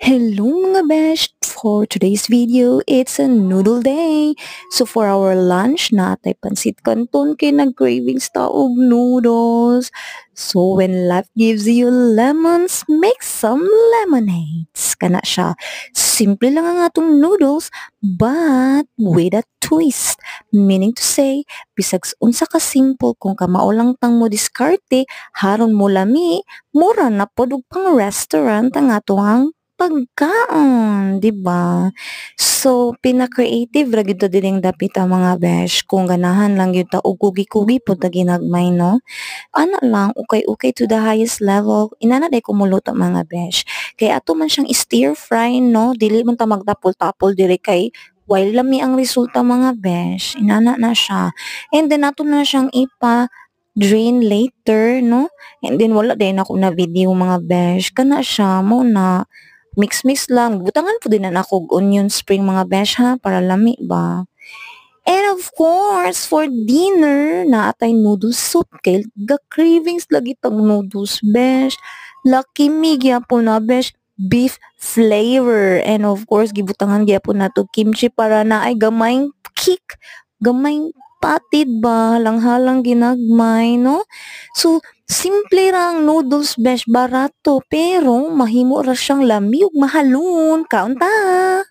Hello mga besh! For today's video, it's a noodle day. So for our lunch, natay pansit canton kay nag-cravings ta og noodles. So when life gives you lemons, make some lemonades. Kana siya. Simple lang ang atong noodles, but with a twist. Meaning to say, bisag unsa ka simple kung kamao lang tang mo diskarte, haron mo lami, mura na pod og pang restaurant ang atong pagkaon, 'di ba? So, pina-creative ra gyud ta dining dapit ang mga besh, kung ganahan lang gyud ta og kugi-kugi pod ta ginagmay, no? Ana lang, ukay-ukay to the highest level, inana day kumuluto mga besh. Kay ato man siyang stir fry, no? Dili man ta magtapol-tapol diri kay while lami ang resulta mga besh, inana na siya. And then ato na siyang drain later, no? And then wala din ako na video mga besh. Kana siya mo na mix-mix lang. Butangan po din na ako og onion spring mga besh ha, para lami ba. And of course, for dinner, naatay noodles soup. Kay ga-cravings lagi tag noodles besh. Lucky me gyapon na besh. Beef flavor. And of course, gibutangan gyapon na to kimchi para na ay gamayng kick. Gamayng patid ba, halang-halang ginagmay, no? So, simple rang noodles besh, barato, pero mahimo ra siyang lami ug mahalon. Kaunta!